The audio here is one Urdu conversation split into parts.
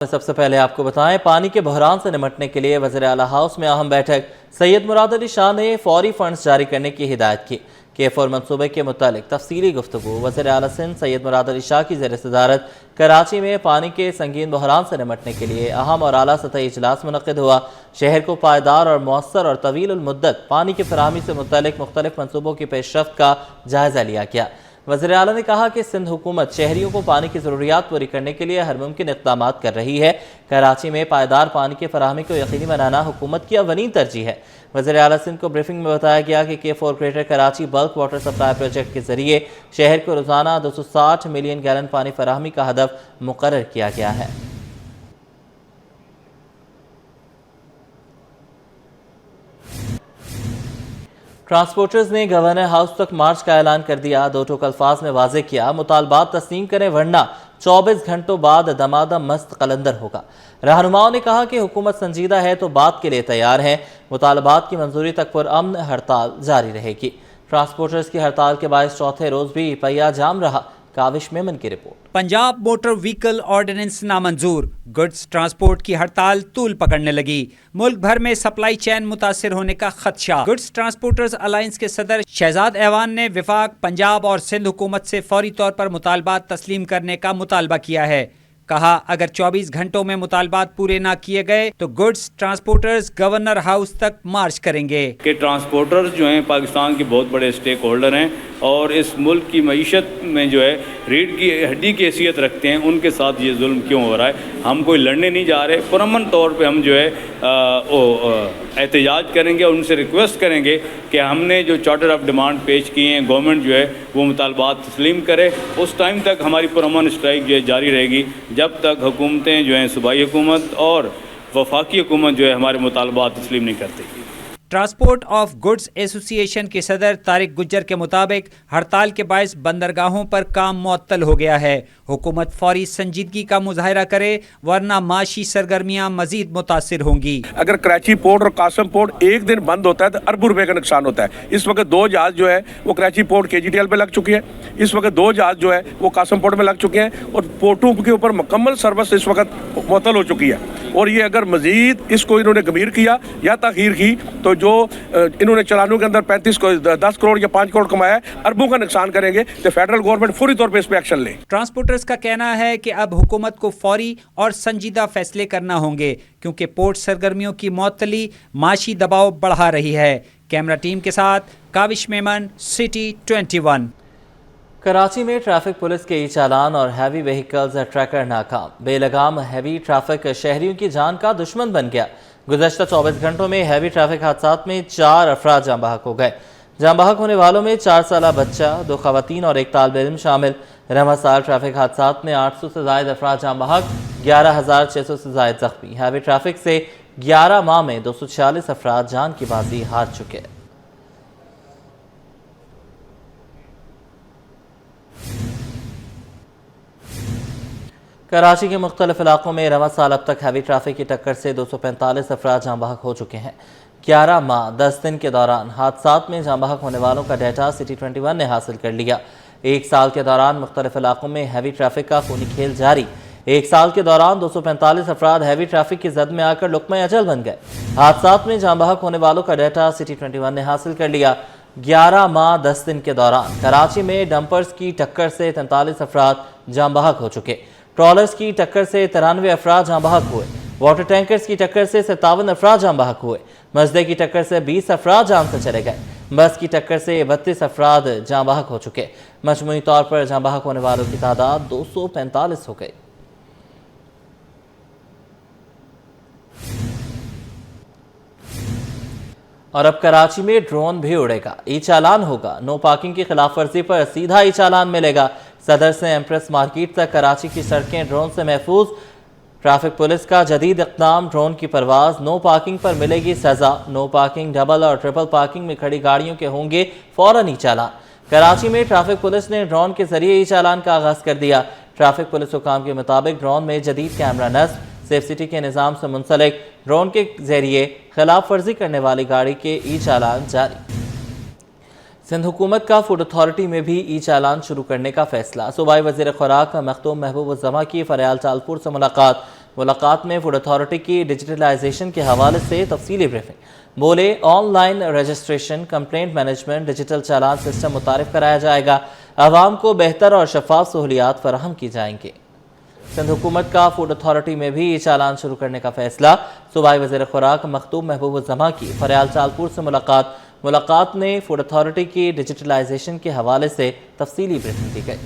سب سے پہلے آپ کو بتائیں پانی کے بحران سے نمٹنے کے لیے وزیر اعلیٰ ہاؤس میں اہم بیٹھک سید مراد علی شاہ نے فوری فنڈز جاری کرنے کی ہدایت کی K4 منصوبے کے متعلق تفصیلی گفتگو وزیر اعلیٰ سندھ سید مراد علی شاہ کی زیر صدارت کراچی میں پانی کے سنگین بحران سے نمٹنے کے لیے اہم اور اعلیٰ سطحی اجلاس منعقد ہوا۔ شہر کو پائیدار اور مؤثر اور طویل المدت پانی کی فراہمی سے متعلق مختلف منصوبوں کی پیش رفت کا جائزہ لیا گیا۔ وزیر اعلیٰ نے کہا کہ سندھ حکومت شہریوں کو پانی کی ضروریات پوری کرنے کے لیے ہر ممکن اقدامات کر رہی ہے۔ کراچی میں پائیدار پانی کی فراہمی کو یقینی بنانا حکومت کی اولین ترجیح ہے۔ وزیر اعلیٰ سندھ کو بریفنگ میں بتایا گیا کہ K4 گریٹر کراچی بلک واٹر سپلائی پروجیکٹ کے ذریعے شہر کو روزانہ 260 ملین گیلن پانی فراہمی کا ہدف مقرر کیا گیا ہے۔ ٹرانسپورٹرز نے گورنر ہاؤس تک مارچ کا اعلان کر دیا۔ دو ٹوک الفاظ میں واضح کیا مطالبات تسلیم کریں ورنہ 24 گھنٹوں بعد دمادم مست قلندر ہوگا۔ رہنماؤں نے کہا کہ حکومت سنجیدہ ہے تو بات کے لیے تیار ہے۔ مطالبات کی منظوری تک پرامن ہڑتال جاری رہے گی۔ ٹرانسپورٹرز کی ہڑتال کے باعث چوتھے روز بھی پہیہ جام رہا۔ کاوش میمن کی report. Punjab motor vehicle ordinance نامنظور، گڈز ٹرانسپورٹ کی ہڑتال طول پکڑنے لگی۔ ملک بھر میں سپلائی چین متاثر ہونے کا خدشہ۔ گڈز ٹرانسپورٹرز الائنس کے صدر شہزاد ایوان نے وفاق، پنجاب اور سندھ حکومت سے فوری طور پر مطالبات تسلیم کرنے کا مطالبہ کیا ہے۔ کہا اگر 24 گھنٹوں میں مطالبات پورے نہ کیے گئے تو گڈز ٹرانسپورٹرز گورنر ہاؤس تک مارچ کریں گے۔ کہ ٹرانسپورٹرز جو ہیں پاکستان کے بہت بڑے اسٹیک ہولڈر ہیں اور اس ملک کی معیشت میں جو ہے ریڑھ کی ہڈی کی حیثیت رکھتے ہیں، ان کے ساتھ یہ ظلم کیوں ہو رہا ہے؟ ہم کوئی لڑنے نہیں جا رہے، پرامن طور پہ ہم جو ہے احتجاج کریں گے اور ان سے ریکویسٹ کریں گے کہ ہم نے جو چارٹر آف ڈیمانڈ پیش کیے ہیں گورنمنٹ جو ہے وہ مطالبات تسلیم کرے۔ اس ٹائم تک ہماری پرامن اسٹرائک جو ہے جاری رہے گی جب تک حکومتیں جو ہیں صوبائی حکومت اور وفاقی حکومت جو ہے ہمارے مطالبات تسلیم نہیں کرتی۔ ٹرانسپورٹ آف گڈز ایسوسی ایشن کے صدر طارق گجر کے مطابق ہڑتال کے باعث بندرگاہوں پر کام معطل ہو گیا ہے۔ حکومت فوری سنجیدگی کا مظاہرہ کرے ورنہ معاشی سرگرمیاں مزید متاثر ہوں گی۔ اگر کراچی پورٹ اور قاسم پورٹ ایک دن بند ہوتا ہے تو اربوں روپے کا نقصان ہوتا ہے۔ اس وقت 2 جہاز جو ہے وہ کراچی پورٹ KGTL پہ لگ چکے ہیں، اس وقت 2 جہاز جو ہے وہ قاسم پورٹ میں لگ چکے ہیں اور پورٹوں کے اوپر مکمل سروس اس وقت معطل ہو چکی ہے۔ اور یہ اگر مزید اس کو انہوں نے گمبھیر کیا یا تاخیر کی تو جو انہوں نے چلانوں کے اندر 10 کروڑ یا 5 کروڑ کمایا ہے، اربوں کا نقصان کریں گے تو فیڈرل گورنمنٹ فوری طور پہ اس پہ ایکشن لے۔ ٹرانسپورٹرز کا کہنا ہے کہ اب حکومت کو فوری اور سنجیدہ فیصلے کرنا ہوں گے کیونکہ پورٹ سرگرمیوں کی معطلی معاشی دباؤ بڑھا رہی ہے۔ کیمرہ ٹیم کے ساتھ کاوش میمن، سٹی 21۔ کراچی میں ٹریفک پولیس کے چالان اور ہیوی وہیکلز ٹریکر ناکام۔ بے لگام ہیوی ٹریفک شہریوں کی جان کا دشمن بن گیا۔ گزشتہ 24 گھنٹوں میں ہیوی ٹریفک حادثات میں 4 افراد جاں بحق ہو گئے۔ جاں بحق ہونے والوں میں 4 سالہ بچہ، 2 خواتین اور 1 طالب علم شامل۔ رواں سال ٹریفک حادثات میں 800 سے زائد افراد جاں بحق، 11,600 سے زائد زخمی۔ ہیوی ٹریفک سے 11 ماہ میں 246 افراد جان کی بازی ہار چکے۔ کراچی کے مختلف علاقوں میں رواں سال اب تک ہیوی ٹریفک کی ٹکر سے 245 افراد جاں بحق ہو چکے ہیں۔ 11 ماہ 10 دن کے دوران حادثات میں جاں بحق ہونے والوں کا ڈیٹا سٹی 21 نے حاصل کر لیا۔ 1 سال کے دوران مختلف علاقوں میں ہیوی ٹریفک کا خونی کھیل جاری۔ 1 سال کے دوران 245 افراد ہیوی ٹریفک کی زد میں آ کر لقمہ اجل بن گئے۔ حادثات میں جاں بحق ہونے والوں کا ڈیٹا سٹی 21 نے حاصل کر لیا۔ 11 ماہ 10 دن کے دوران کراچی میں ڈمپرز کی ٹکر سے 43 افراد جاں بحق ہو چکے۔ ٹرالرز کی ٹکر سے 93 افراد جاں بحق ہوئے۔ واٹر ٹینکرز کی ٹکر سے 57 افراد جاں بحق ہوئے۔ مزدے کی ٹکر سے 20 افراد جان سے چلے گئے۔ بس کی ٹکر سے 32 افراد جاں بحق ہو چکے۔ مجموعی طور پر جاں بحق ہونے والوں کی تعداد 245 ہو گئی۔ اور اب کراچی میں ڈرون بھی اڑے گا، ای چالان ہوگا۔ نو پارکنگ کی خلاف ورزی پر سیدھا ای چالان ملے گا۔ صدر سے ایمپریس مارکیٹ تک کراچی کی سڑکیں ڈرون سے محفوظ۔ ٹریفک پولیس کا جدید اقدام، ڈرون کی پرواز، نو پارکنگ پر ملے گی سزا۔ نو پارکنگ، ڈبل اور ٹرپل پارکنگ میں کھڑی گاڑیوں کے ہوں گے فوراً ای چالان۔ کراچی میں ٹریفک پولیس نے ڈرون کے ذریعے ای چالان کا آغاز کر دیا۔ ٹریفک پولیس حکام کے مطابق ڈرون میں جدید کیمرہ نصب، سیف سٹی کے نظام سے منسلک۔ ڈرون کے ذریعے خلاف ورزی کرنے والی گاڑی کے ای چالان جاری۔ سندھ حکومت کا فوڈ اتھارٹی میں بھی ای چالان شروع کرنے کا فیصلہ۔ صوبائی وزیر خوراک مختوم محبوب الزماں کی فریال چالپور سے ملاقات۔ ملاقات میں فوڈ اتھارٹی کی ڈیجیٹلائزیشن کے حوالے سے تفصیلی بریفنگ۔ بولے on line registration, complaint management, digital challan system متعارف کرایا جائے گا، عوام کو بہتر اور شفاف سہولیات فراہم کی جائیں گی۔ سندھ حکومت کا فوڈ اتھارٹی میں بھی چالان شروع کرنے کا فیصلہ۔ صوبائی وزیر خوراک مختوم محبوب الزماں کی فریال چالپور سے ملاقات میں فوڈ اتھارٹی کی ڈیجیٹلائزیشن کے حوالے سے تفصیلی بریفنگ دی گئی۔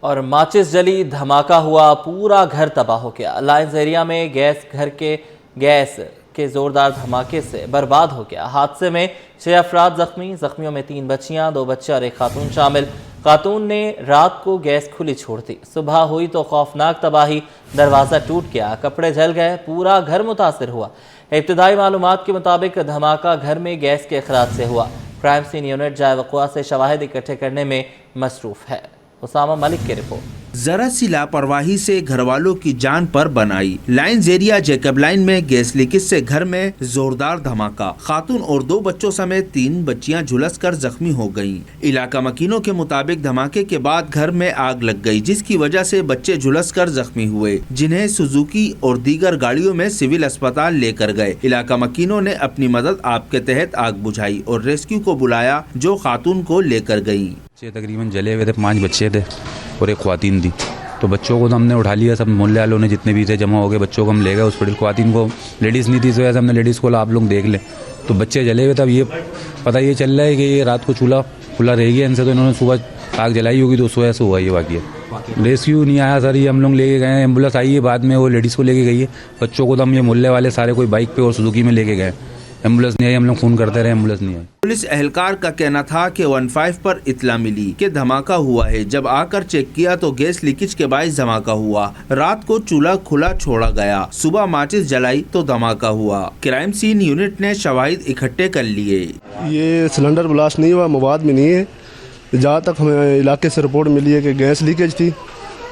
اور ماچس جلی، دھماکہ ہوا، پورا گھر تباہ ہو گیا۔ لائنز ایریا میں گیس کے زوردار دھماکے سے برباد ہو گیا۔ حادثے میں 6 افراد زخمیوں میں 3 بچیاں، 2 بچے اور 1 خاتون شامل۔ خاتون نے رات کو گیس کھلی چھوڑ دی، صبح ہوئی تو خوفناک تباہی، دروازہ ٹوٹ گیا، کپڑے جل گئے، پورا گھر متاثر ہوا۔ ابتدائی معلومات کے مطابق دھماکہ گھر میں گیس کے اخراج سے ہوا۔ کرائم سین یونٹ جائے وقوع سے شواہد اکٹھے کرنے میں مصروف ہے۔ اسامہ ملک کی رپورٹ۔ ذرا سی لاپرواہی سے گھر والوں کی جان پر بنائی۔ لائنز ایریا جیکب لائن میں گیس لیکیج سے گھر میں زوردار دھماکہ، خاتون اور 2 بچوں سمیت 3 بچیاں جھلس کر زخمی ہو گئیں۔ علاقہ مکینوں کے مطابق دھماکے کے بعد گھر میں آگ لگ گئی، جس کی وجہ سے بچے جھلس کر زخمی ہوئے، جنہیں سوزوکی اور دیگر گاڑیوں میں سول اسپتال لے کر گئے۔ علاقہ مکینوں نے اپنی مدد آپ کے تحت آگ بجھائی اور ریسکیو کو بلایا، جو خاتون کو لے کر گئی۔ تقریباً جلے ہوئے تھے، 5 بچے تھے اور 1 خواتین تھی۔ تو بچوں کو تو ہم نے اٹھا لیا، سب محلے والوں نے جتنے بھی تھے جمع ہو گئے، بچوں کو ہم لے گئے ہاسپٹل۔ خواتین کو لیڈیز نہیں تھی، اس وجہ سے ہم نے لیڈیز کو آپ لوگ دیکھ لیں۔ تو بچے جلے ہوئے، تب یہ پتہ یہ چل رہا ہے کہ یہ رات کو چولہا کھلا رہ گیا ان سے، تو انہوں نے صبح آگ جلائی ہوگی، تو اس وجہ سے ہوا یہ واقعہ۔ ریسکیو نہیں آیا سر، یہ ہم لوگ لے کے گئے ہیں، ایمبولینس آئی ہے بعد میں، وہ لیڈیز کو لے کے گئی ہے۔ بچوں کو تو ہم یہ محلے والے سارے کوئی بائک پہ اور سوزوکی میں لے کے گئے، ایمبولینس نہیں آئی، ہم لوگ فون کرتے رہے، ایمبولینس نہیں آئی۔ پولیس اہلکار کا کہنا تھا کہ 15 پر اطلاع ملی کہ دھماکہ ہوا ہے۔ جب آ کر چیک کیا تو گیس لیکیج کے باعث دھماکہ ہوا۔ رات کو چولہا کھلا چھوڑا گیا، صبح ماچس جلائی تو دھماکہ ہوا۔ کرائم سین یونٹ نے شواہد اکٹھے کر لیے۔ یہ سلنڈر بلاسٹ نہیں ہوا، مواد میں نہیں ہے۔ جہاں تک ہمیں علاقے سے رپورٹ ملی ہے کہ گیس لیکیج تھی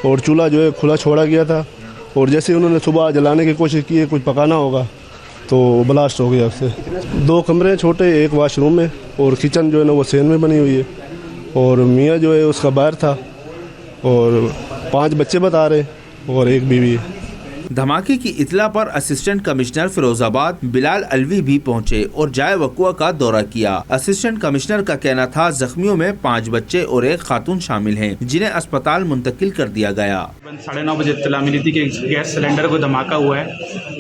اور چولہا جو ہے کھلا چھوڑا گیا تھا، اور جیسے انہوں نے صبح جلانے کی کوشش کی ہے، کچھ پکانا ہوگا تو بلاسٹ ہو گیا۔ اس سے 2 کمرے چھوٹے، 1 واش روم میں، اور کچن جو ہے نا وہ سین میں بنی ہوئی ہے، اور میاں جو ہے اس کا باہر تھا، اور 5 بچے بتا رہے اور 1 بیوی ہے۔ دھماکے کی اطلاع پر اسسٹنٹ کمشنر فیروز آباد بلال الوی بھی پہنچے اور جائے وقوع کا دورہ کیا۔ اسسٹنٹ کمشنر کا کہنا تھا زخمیوں میں 5 بچے اور 1 خاتون شامل ہیں، جنہیں اسپتال منتقل کر دیا گیا۔ 9:30 بجے اطلاع ملی تھی کہ گیس سلنڈر کو دھماکہ ہوا ہے،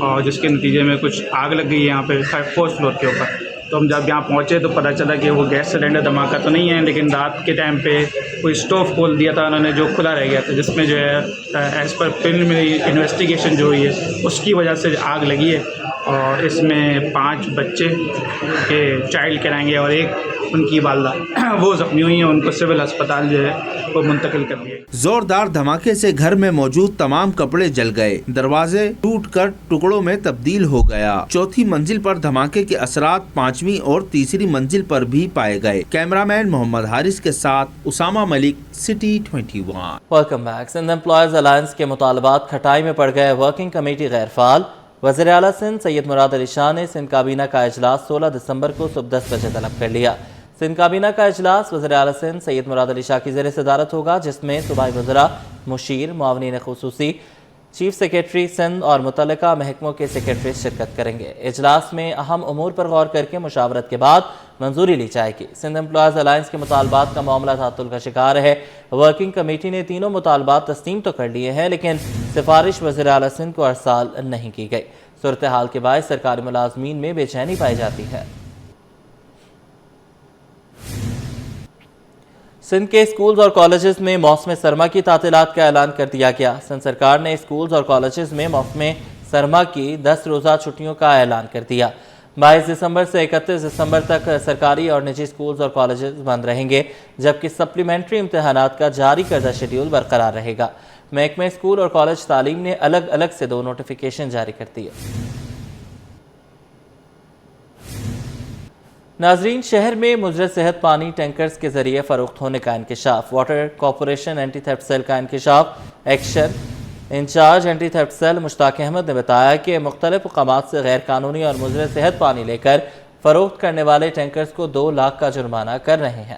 اور جس کے نتیجے میں کچھ آگ لگ گئی ہے یہاں پہ 4th فلور کے اوپر۔ تو ہم جب یہاں پہنچے تو پتہ چلا کہ وہ گیس سلنڈر دھماکہ تو نہیں ہے، لیکن رات کے ٹائم پہ کوئی اسٹوو کھول دیا تھا انہوں نے، جو کھلا رہ گیا تھا، جس میں جو ہے ایز پر پریلیمنری انویسٹیگیشن جو ہوئی ہے اس کی وجہ سے آگ لگی ہے، اور اس میں 5 بچے کے چائلڈ کرائیں گے اور 1 ان کی والدہ وہ زخمی ہوئی ہیں، ان کو سول اسپتال جو ہے وہ منتقل کر دیا۔ زوردار دھماکے سے گھر میں موجود تمام کپڑے جل گئے، دروازے ٹوٹ کر ٹکڑوں میں تبدیل ہو گیا۔ 4تھی منزل پر دھماکے کے اثرات 5ویں اور تیسری منزل پر بھی پائے گئے۔ کیمرامین محمد حارث کے ساتھ Usama Malik, city 21۔ Welcome back. Sindh employees alliance کے مطالبات کھٹائی میں پڑ گئے، ورکنگ کمیٹی غیر فعال۔ وزیر اعلیٰ سندھ سید مراد علی شاہ نے سندھ کابینہ کا اجلاس 16 دسمبر کو صبح 10 بجے طلب کر لیا۔ سندھ کابینہ کا اجلاس وزیر اعلیٰ سندھ سید مراد علی شاہ کی زیر صدارت ہوگا، جس میں صوبائی وزراء، مشیر، معاونین خصوصی، چیف سیکریٹری سندھ اور متعلقہ محکموں کے سیکریٹری شرکت کریں گے۔ اجلاس میں اہم امور پر غور کر کے مشاورت کے بعد منظوری لی جائے گی۔ سندھ امپلائیز الائنس کے مطالبات کا معاملہ تعطل کا شکار ہے۔ ورکنگ کمیٹی نے تینوں مطالبات تسلیم تو کر لیے ہیں، لیکن سفارش وزیر اعلیٰ سندھ کو ارسال نہیں کی گئی۔ صورتحال کے باعث سرکاری ملازمین میں بے چینی پائی جاتی ہے۔ سندھ کے اسکولز اور کالجز میں موسم سرما کی تعطیلات کا اعلان کر دیا گیا۔ سندھ سرکار نے اسکولز اور کالجز میں موسم سرما کی 10 روزہ چھٹیوں کا اعلان کر دیا۔ 22 دسمبر سے 31 دسمبر تک سرکاری اور نجی اسکولز اور کالجز بند رہیں گے، جبکہ سپلیمنٹری امتحانات کا جاری کردہ شیڈیول برقرار رہے گا۔ محکمہ اسکول اور کالج تعلیم نے الگ الگ سے 2 نوٹیفیکیشن جاری کر دیے۔ ناظرین، شہر میں مضر صحت پانی ٹینکرز کے ذریعے فروخت ہونے کا انکشاف۔ Water corporation anti theft cell کا انکشاف۔ Action in charge anti theft cell Mushtaq Ahmed نے بتایا کہ مختلف مقامات سے غیر قانونی اور مضر صحت پانی لے کر فروخت کرنے والے ٹینکرز کو 2 لاکھ کا جرمانہ کر رہے ہیں۔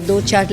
2-4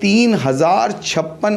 3056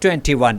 21।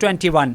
21।